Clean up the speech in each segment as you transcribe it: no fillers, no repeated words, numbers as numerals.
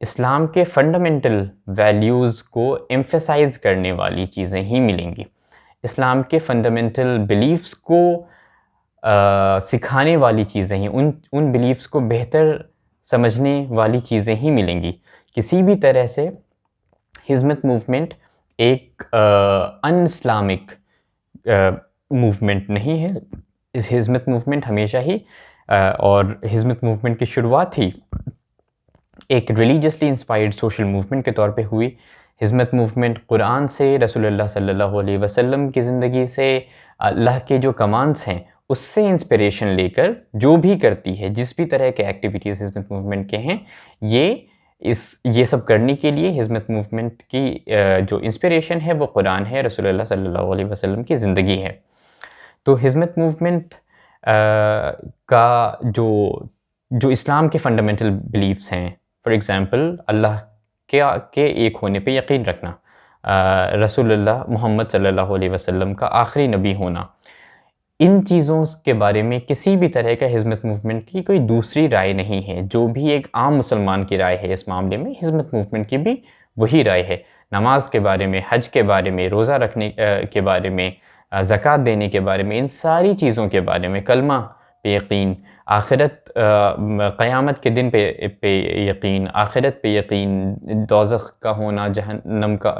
اسلام کے fundamental values کو emphasise کرنے والی چیزیں ہی ملیں گی، اسلام کے فنڈامنٹل بلیفز کو سکھانے والی چیزیں ہی، ان بلیفز کو بہتر سمجھنے والی چیزیں ہی ملیں گی۔ کسی بھی طرح سے حزمت موومنٹ ایک ان اسلامک موومنٹ نہیں ہے۔ اس حزمت موومنٹ ہمیشہ ہی اور حزمت موومنٹ کی شروعات ہی ایک ریلیجسلی انسپائرڈ سوشل موومنٹ کے طور پہ ہوئی۔ حزمت موومنٹ قرآن سے، رسول اللہ صلی اللہ علیہ وسلم کی زندگی سے، اللہ کے جو کمانڈس ہیں اس سے انسپریشن لے کر جو بھی کرتی ہے، جس بھی طرح کے ایکٹیویٹیز حزمت موومنٹ کے ہیں، یہ سب کرنے کے لیے حزمت موومنٹ کی جو انسپریشن ہے وہ قرآن ہے، رسول اللہ صلی اللہ علیہ وسلم کی زندگی ہے۔ تو حزمت موومنٹ کا جو اسلام کے فنڈامنٹل بلیفز ہیں، فار ایگزامپل اللہ کے ایک ہونے پہ یقین رکھنا، رسول اللہ محمد صلی اللہ علیہ وسلم کا آخری نبی ہونا، ان چیزوں کے بارے میں کسی بھی طرح کا حزمت موومنٹ کی کوئی دوسری رائے نہیں ہے۔ جو بھی ایک عام مسلمان کی رائے ہے اس معاملے میں، حزمت موومنٹ کی بھی وہی رائے ہے۔ نماز کے بارے میں، حج کے بارے میں، روزہ رکھنے کے بارے میں، زکوٰۃ دینے کے بارے میں، ان ساری چیزوں کے بارے میں، کلمہ پہ یقین، آخرت، قیامت کے دن پہ یقین، آخرت پہ یقین، دوزخ کا ہونا، جہنم کا،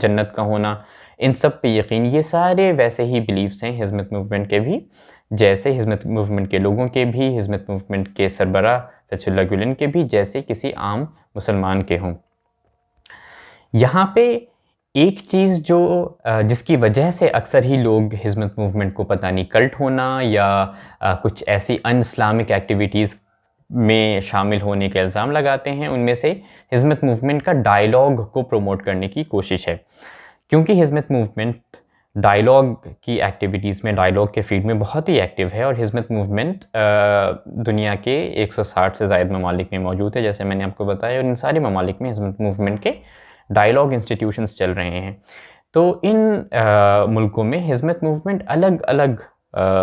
جنت کا ہونا، ان سب پہ یقین، یہ سارے ویسے ہی بلیفز ہیں حزمت موومنٹ کے بھی، جیسے حزمت موومنٹ کے لوگوں کے بھی، حزمت موومنٹ کے سربراہ فتح اللہ گلن کے بھی، جیسے کسی عام مسلمان کے ہوں۔ یہاں پہ ایک چیز جس کی وجہ سے اکثر ہی لوگ حزمت موومنٹ کو پتہ نہیں کلٹ ہونا یا کچھ ایسی ان اسلامک ایکٹیویٹیز میں شامل ہونے کا الزام لگاتے ہیں، ان میں سے حزمت موومنٹ کا ڈائیلاگ کو پروموٹ کرنے کی کوشش ہے۔ کیونکہ حزمت موومنٹ ڈائیلاگ کی ایکٹیویٹیز میں، ڈائیلاگ کے فیلڈ میں بہت ہی ایکٹیو ہے، اور حزمت موومنٹ دنیا کے 160 سے زائد ممالک میں موجود ہے، جیسے میں نے آپ کو بتایا، اور ان سارے ممالک میں حزمت موومنٹ کے ڈائیلاگ انسٹیٹیوشنز چل رہے ہیں۔ تو ان ملکوں میں حزمت موومنٹ الگ الگ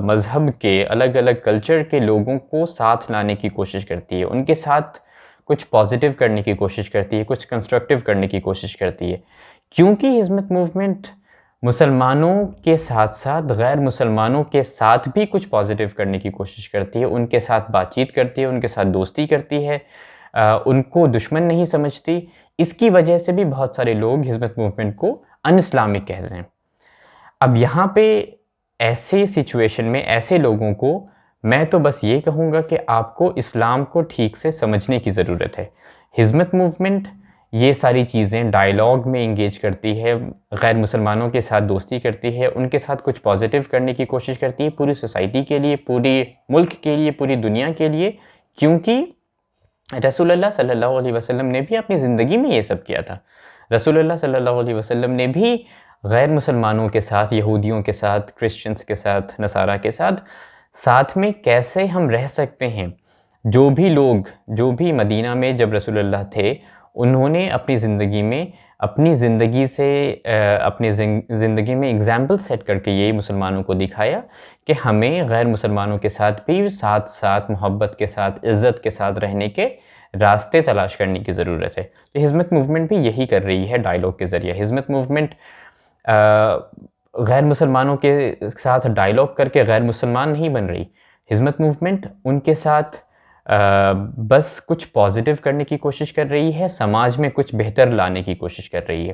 مذہب کے، الگ الگ کلچر کے لوگوں کو ساتھ لانے کی کوشش کرتی ہے، ان کے ساتھ کچھ پازیٹیو کرنے کی کوشش کرتی ہے، کچھ کنسٹرکٹیو کرنے کی کوشش کرتی ہے۔ کیونکہ حزمت موومنٹ مسلمانوں کے ساتھ ساتھ غیر مسلمانوں کے ساتھ بھی کچھ پازیٹیو کرنے کی کوشش کرتی ہے، ان کے ساتھ بات چیت کرتی ہے، ان کے ساتھ دوستی کرتی ہے، ان کو دشمن نہیں سمجھتی، اس کی وجہ سے بھی بہت سارے لوگ حزمت موومنٹ کو ان اسلامک کہتے ہیں۔ اب یہاں پہ ایسے سچویشن میں ایسے لوگوں کو میں تو بس یہ کہوں گا کہ آپ کو اسلام کو ٹھیک سے سمجھنے کی ضرورت ہے۔ حزمت موومنٹ یہ ساری چیزیں ڈائیلاگ میں انگیج کرتی ہے، غیر مسلمانوں کے ساتھ دوستی کرتی ہے، ان کے ساتھ کچھ پازیٹیو کرنے کی کوشش کرتی ہے، پوری سوسائٹی کے لیے، پوری ملک کے لیے، پوری دنیا کے لیے، کیونکہ رسول اللہ صلی اللہ علیہ وسلم نے بھی اپنی زندگی میں یہ سب کیا تھا۔ رسول اللہ صلی اللہ علیہ وسلم نے بھی غیر مسلمانوں کے ساتھ، یہودیوں کے ساتھ، کرسچنز کے ساتھ، نصارہ کے ساتھ میں کیسے ہم رہ سکتے ہیں۔ جو بھی لوگ، جو بھی مدینہ میں جب رسول اللہ تھے، انہوں نے اپنی زندگی میں، اپنی زندگی سے، اپنی زندگی میں اگزامپل سیٹ کر کے یہی مسلمانوں کو دکھایا کہ ہمیں غیر مسلمانوں کے ساتھ بھی ساتھ ساتھ محبت کے ساتھ، عزت کے ساتھ رہنے کے راستے تلاش کرنے کی ضرورت ہے۔ تو حزمت موومنٹ بھی یہی کر رہی ہے ڈائیلاگ کے ذریعے۔ حزمت موومنٹ غیر مسلمانوں کے ساتھ ڈائیلاگ کر کے غیر مسلمان نہیں بن رہی۔ حزمت موومنٹ ان کے ساتھ بس کچھ پازیٹیو کرنے کی کوشش کر رہی ہے، سماج میں کچھ بہتر لانے کی کوشش کر رہی ہے۔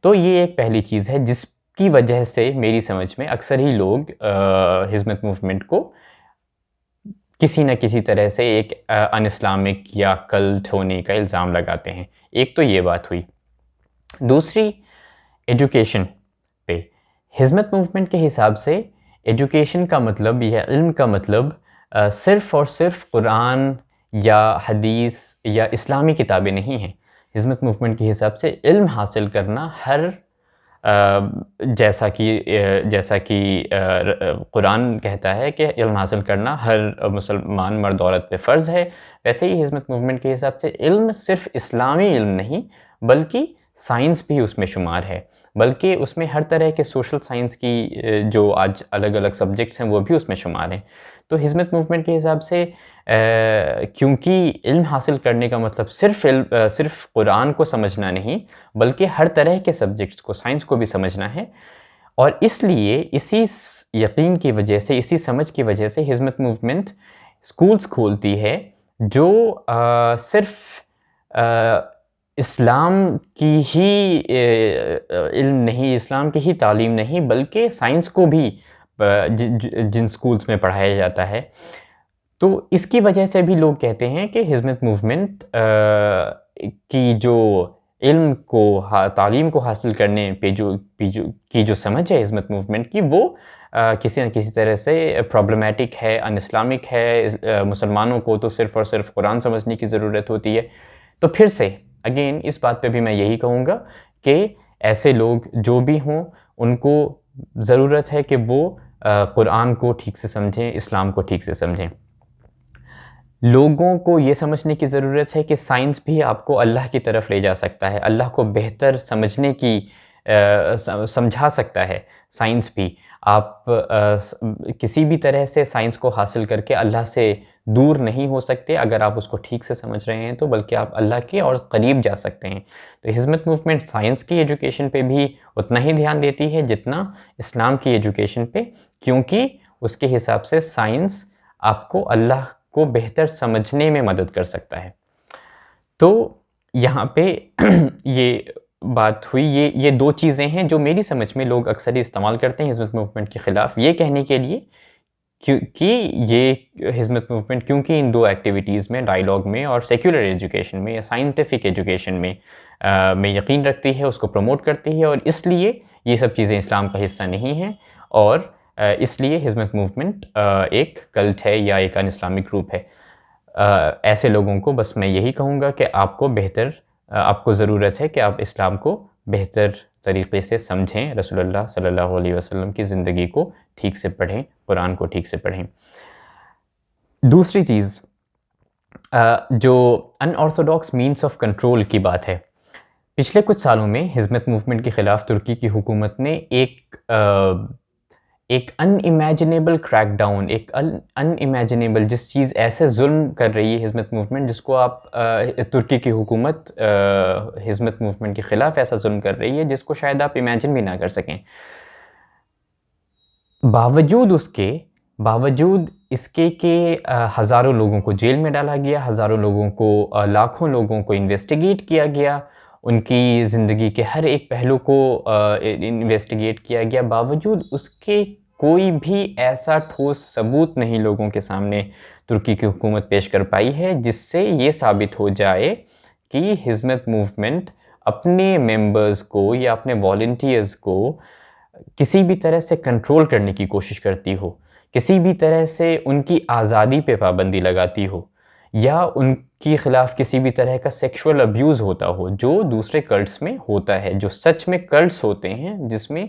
تو یہ ایک پہلی چیز ہے جس کی وجہ سے میری سمجھ میں اکثر ہی لوگ حزمت موومنٹ کو کسی نہ کسی طرح سے ایک ان اسلامک یا کلٹ ہونے کا الزام لگاتے ہیں۔ ایک تو یہ بات ہوئی۔ دوسری، ایجوکیشن پہ حزمت موومنٹ کے حساب سے ایجوکیشن کا مطلب یا علم کا مطلب صرف اور صرف قرآن یا حدیث یا اسلامی کتابیں نہیں ہیں۔ حزمت موومنٹ کے حساب سے علم حاصل کرنا جیسا کہ قرآن کہتا ہے کہ علم حاصل کرنا ہر مسلمان مرد عورت پہ فرض ہے، ویسے ہی حزمت موومنٹ کے حساب سے علم صرف اسلامی علم نہیں بلکہ سائنس بھی اس میں شمار ہے، بلکہ اس میں ہر طرح کے سوشل سائنس کی جو آج الگ الگ سبجیکٹس ہیں وہ بھی اس میں شمار ہیں۔ تو حزمت موومنٹ کے حساب سے کیونکہ علم حاصل کرنے کا مطلب صرف قرآن کو سمجھنا نہیں بلکہ ہر طرح کے سبجیکٹس کو، سائنس کو بھی سمجھنا ہے، اور اس لیے اسی یقین کی وجہ سے، اسی سمجھ کی وجہ سے حزمت موومنٹ اسکولز کھولتی ہے جو صرف اسلام کی ہی علم نہیں، اسلام کی ہی تعلیم نہیں بلکہ سائنس کو بھی جن سکولز میں پڑھایا جاتا ہے. تو اس کی وجہ سے بھی لوگ کہتے ہیں کہ حزمت موومنٹ کی جو علم کو، تعلیم کو حاصل کرنے پہ جو سمجھ ہے حزمت موومنٹ کی، وہ کسی نہ کسی طرح سے پرابلمیٹک ہے، ان اسلامک ہے. مسلمانوں کو تو صرف اور صرف قرآن سمجھنے کی ضرورت ہوتی ہے. تو پھر سے اگین اس بات پہ بھی میں یہی کہوں گا کہ ایسے لوگ جو بھی ہوں ان کو ضرورت ہے کہ وہ قرآن کو ٹھیک سے سمجھیں، اسلام کو ٹھیک سے سمجھیں. لوگوں کو یہ سمجھنے کی ضرورت ہے کہ سائنس بھی آپ کو اللہ کی طرف لے جا سکتا ہے، اللہ کو بہتر سمجھنے کی سمجھا سکتا ہے. سائنس بھی آپ کسی بھی طرح سے سائنس کو حاصل کر کے اللہ سے دور نہیں ہو سکتے اگر آپ اس کو ٹھیک سے سمجھ رہے ہیں تو، بلکہ آپ اللہ کے اور قریب جا سکتے ہیں. تو حزمت موومنٹ سائنس کی ایجوکیشن پہ بھی اتنا ہی دھیان دیتی ہے جتنا اسلام کی ایجوکیشن پہ، کیونکہ اس کے حساب سے سائنس آپ کو اللہ کو بہتر سمجھنے میں مدد کر سکتا ہے. تو یہاں پہ یہ بات ہوئی، یہ دو چیزیں ہیں جو میری سمجھ میں لوگ اکثر استعمال کرتے ہیں حزمت موومنٹ کے خلاف، یہ کہنے کے لیے کہ یہ حزمت موومنٹ کیونکہ ان دو ایکٹیویٹیز میں، ڈائیلاگ میں اور سیکولر ایجوکیشن میں یا سائنٹیفک ایجوکیشن میں یقین رکھتی ہے، اس کو پروموٹ کرتی ہے، اور اس لیے یہ سب چیزیں اسلام کا حصہ نہیں ہیں، اور اس لیے حزمت موومنٹ ایک کلٹ ہے یا ایک ان اسلامک گروپ ہے. ایسے لوگوں کو بس میں یہی کہوں گا کہ آپ کو ضرورت ہے کہ آپ اسلام کو بہتر طریقے سے سمجھیں، رسول اللہ صلی اللہ علیہ وسلم کی زندگی کو ٹھیک سے پڑھیں، قرآن کو ٹھیک سے پڑھیں. دوسری چیز جو ان آرتھوڈاکس مینس آف کنٹرول کی بات ہے. پچھلے کچھ سالوں میں حزمت موومنٹ کے خلاف ترکی کی حکومت نے ایک ان امیجنیبل کریک ڈاؤن، ایک ان امیجنیبل جس چیز ایسے ظلم کر رہی ہے حزمت موومنٹ، جس کو آپ ترکی کی حکومت حزمت موومنٹ کے خلاف ایسا ظلم کر رہی ہے جس کو شاید آپ امیجن بھی نہ کر سکیں. باوجود اس کے کہ ہزاروں لوگوں کو جیل میں ڈالا گیا، ہزاروں لوگوں کو، لاکھوں لوگوں کو انویسٹیگیٹ کیا گیا، ان کی زندگی کے ہر ایک پہلو کو انویسٹیگیٹ کیا گیا، باوجود اس کے کوئی بھی ایسا ٹھوس ثبوت نہیں لوگوں کے سامنے ترکی کی حکومت پیش کر پائی ہے جس سے یہ ثابت ہو جائے کہ حزمت موومنٹ اپنے ممبرز کو یا اپنے والنٹیئرز کو کسی بھی طرح سے کنٹرول کرنے کی کوشش کرتی ہو، کسی بھی طرح سے ان کی آزادی پہ پابندی لگاتی ہو، یا ان کی خلاف کسی بھی طرح کا سیکشول ابیوز ہوتا ہو جو دوسرے کلٹس میں ہوتا ہے، جو سچ میں کلٹس ہوتے ہیں جس میں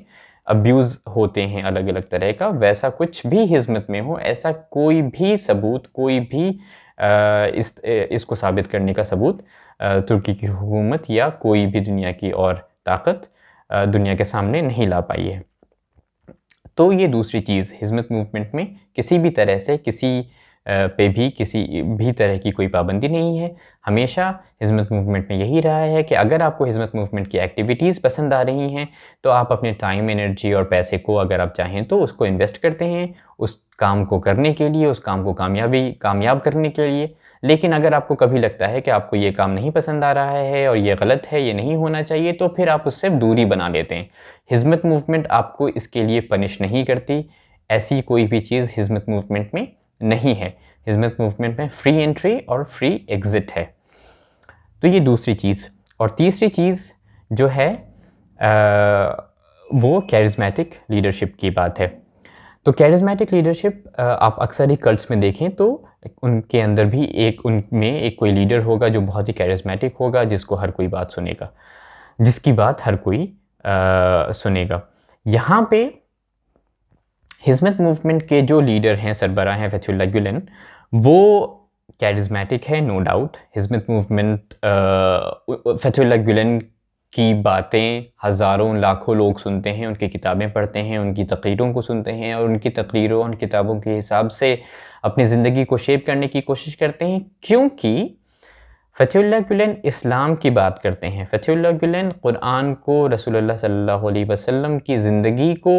ابیوز ہوتے ہیں الگ الگ طرح کا، ویسا کچھ بھی حزمت میں ہو. ایسا کوئی بھی ثبوت، کوئی بھی اس کو ثابت کرنے کا ثبوت ترکی کی حکومت یا کوئی بھی دنیا کی اور طاقت دنیا کے سامنے نہیں لا پائی ہے. تو یہ دوسری چیز، حزمت موومنٹ میں کسی بھی طرح سے کسی پہ بھی کسی بھی طرح کی کوئی پابندی نہیں ہے. ہمیشہ حزمت موومنٹ میں یہی رہا ہے کہ اگر آپ کو حزمت موومنٹ کی ایکٹیویٹیز پسند آ رہی ہیں تو آپ اپنے ٹائم، انرجی اور پیسے کو اگر آپ چاہیں تو اس کو انویسٹ کرتے ہیں اس کام کو کرنے کے لیے، اس کام کو کامیاب کرنے کے لیے. لیکن اگر آپ کو کبھی لگتا ہے کہ آپ کو یہ کام نہیں پسند آ رہا ہے اور یہ غلط ہے، یہ نہیں ہونا چاہیے، تو پھر آپ اس سے دوری بنا لیتے ہیں. حزمت موومنٹ آپ کو اس کے لیے پنش نہیں کرتی، ایسی کوئی بھی چیز حزمت موومنٹ میں نہیں ہے. حزمت موومنٹ میں فری انٹری اور فری ایگزٹ ہے. تو یہ دوسری چیز. اور تیسری چیز جو ہے وہ کیرزمیٹک لیڈرشپ کی بات ہے. تو کیرزمیٹک لیڈرشپ آپ اکثر ہی کلٹس میں دیکھیں تو ان کے اندر بھی ان میں ایک کوئی لیڈر ہوگا جو بہت ہی کیرزمیٹک ہوگا، جس کو ہر کوئی بات سنے گا، جس کی بات ہر کوئی سنے گا. یہاں پہ حزمت موومنٹ کے جو لیڈر ہیں، سربراہ ہیں فتح اللہ گولن، وہ کیرزمیٹک ہے، نو ڈاؤٹ. حزمت موومنٹ فتح اللہ گولن کی باتیں ہزاروں لاکھوں لوگ سنتے ہیں، ان کی کتابیں پڑھتے ہیں، ان کی تقریروں کو سنتے ہیں اور ان کی تقریروں اور کتابوں کے حساب سے اپنی زندگی کو شیپ کرنے کی کوشش کرتے ہیں، کیونکہ فتح اللہ گلن اسلام کی بات کرتے ہیں۔ فتح اللہ گلن قرآن کو، رسول اللہ صلی اللہ علیہ وسلم کی زندگی کو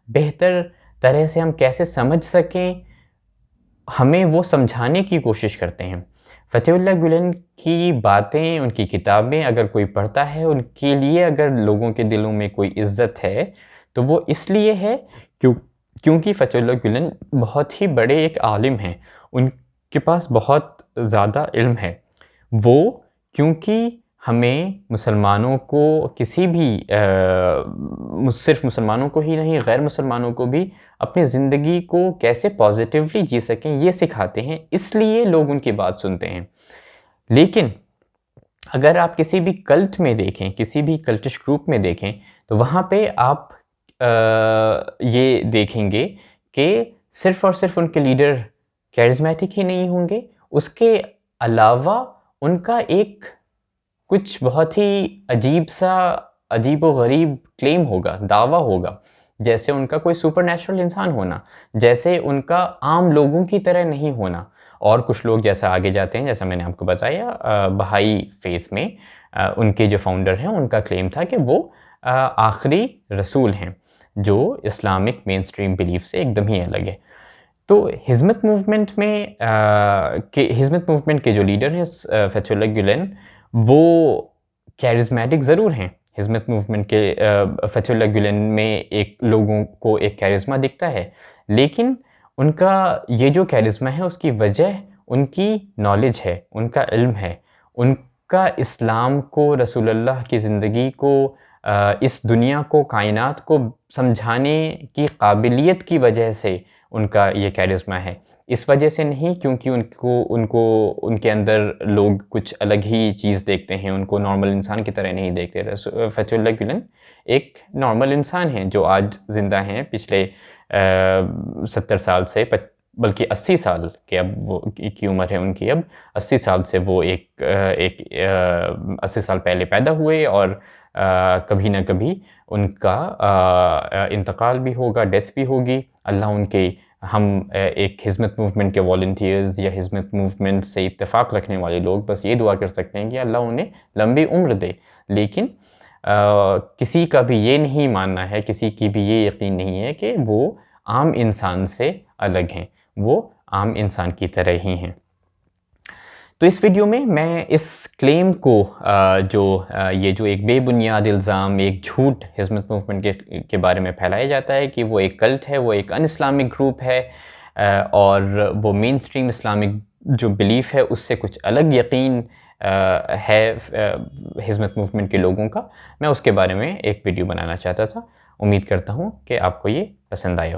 بہتر طرح سے ہم کیسے سمجھ سکیں، ہمیں وہ سمجھانے کی کوشش کرتے ہیں۔ فتح اللہ گلن کی باتیں، ان کی کتابیں اگر کوئی پڑھتا ہے، ان کے لیے اگر لوگوں کے دلوں میں کوئی عزت ہے تو وہ اس لیے ہے کیونکہ فتح اللہ گلن بہت ہی بڑے ایک عالم ہیں، ان کے پاس بہت زیادہ علم ہے۔ وہ کیونکہ ہمیں مسلمانوں کو، کسی بھی صرف مسلمانوں کو ہی نہیں، غیر مسلمانوں کو بھی اپنی زندگی کو کیسے پازیٹیولی جی سکیں یہ سکھاتے ہیں، اس لیے لوگ ان کی بات سنتے ہیں۔ لیکن اگر آپ کسی بھی کلٹ میں دیکھیں، کسی بھی کلٹش گروپ میں دیکھیں تو وہاں پہ آپ یہ دیکھیں گے کہ صرف اور صرف ان کے لیڈر کیرزمیٹک ہی نہیں ہوں گے، اس کے علاوہ ان کا ایک کچھ بہت ہی عجیب و غریب کلیم ہوگا، دعویٰ ہوگا، جیسے ان کا کوئی سپر نیچرل انسان ہونا، جیسے ان کا عام لوگوں کی طرح نہیں ہونا۔ اور کچھ لوگ جیسا آگے جاتے ہیں، جیسا میں نے آپ کو بتایا، بہائی فیس میں ان کے جو فاؤنڈر ہیں ان کا کلیم تھا کہ وہ آخری رسول ہیں، جو اسلامک مین سٹریم بلیف سے ایک دم ہی الگ ہے۔ تو حزمت موومنٹ کے جو لیڈر ہیں فتح اللہ گلن، وہ کیرزمیٹک ضرور ہیں۔ حزمت موومنٹ کے فتح اللہ گلن میں لوگوں کو ایک کیرزما دکھتا ہے، لیکن ان کا یہ جو کیرزما ہے اس کی وجہ ان کی نالج ہے، ان کا علم ہے، ان کا اسلام کو، رسول اللہ کی زندگی کو، اس دنیا کو، کائنات کو سمجھانے کی قابلیت کی وجہ سے ان کا یہ کیرزما ہے۔ اس وجہ سے نہیں کیونکہ ان کے اندر لوگ کچھ الگ ہی چیز دیکھتے ہیں، ان کو نارمل انسان کی طرح نہیں دیکھتے۔ فتح اللہ گلن ایک نارمل انسان ہیں جو آج زندہ ہیں، پچھلے 70 سال سے، بلکہ 80 سال کے اب وہ کی عمر ہے ان کی، اب 80 سال سے وہ 80 سال پہلے پیدا ہوئے، اور کبھی نہ کبھی ان کا انتقال بھی ہوگا، ڈیتھ بھی ہوگی۔ اللہ ان کے، ہم ایک حزمت موومنٹ کے والنٹیئرز یا حزمت موومنٹ سے اتفاق رکھنے والے لوگ بس یہ دعا کر سکتے ہیں کہ اللہ انہیں لمبی عمر دے، لیکن کسی کا بھی یہ نہیں ماننا ہے، کسی کی بھی یہ یقین نہیں ہے کہ وہ عام انسان سے الگ ہیں، وہ عام انسان کی طرح ہی ہیں۔ تو اس ویڈیو میں میں اس کلیم کو یہ جو ایک بے بنیاد الزام، ایک جھوٹ حزمت موومنٹ کے بارے میں پھیلایا جاتا ہے کہ وہ ایک کلٹ ہے، وہ ایک ان اسلامک گروپ ہے، اور وہ مین سٹریم اسلامک جو بلیف ہے اس سے کچھ الگ یقین ہے حزمت موومنٹ کے لوگوں کا، میں اس کے بارے میں ایک ویڈیو بنانا چاہتا تھا۔ امید کرتا ہوں کہ آپ کو یہ پسند آیا ہو۔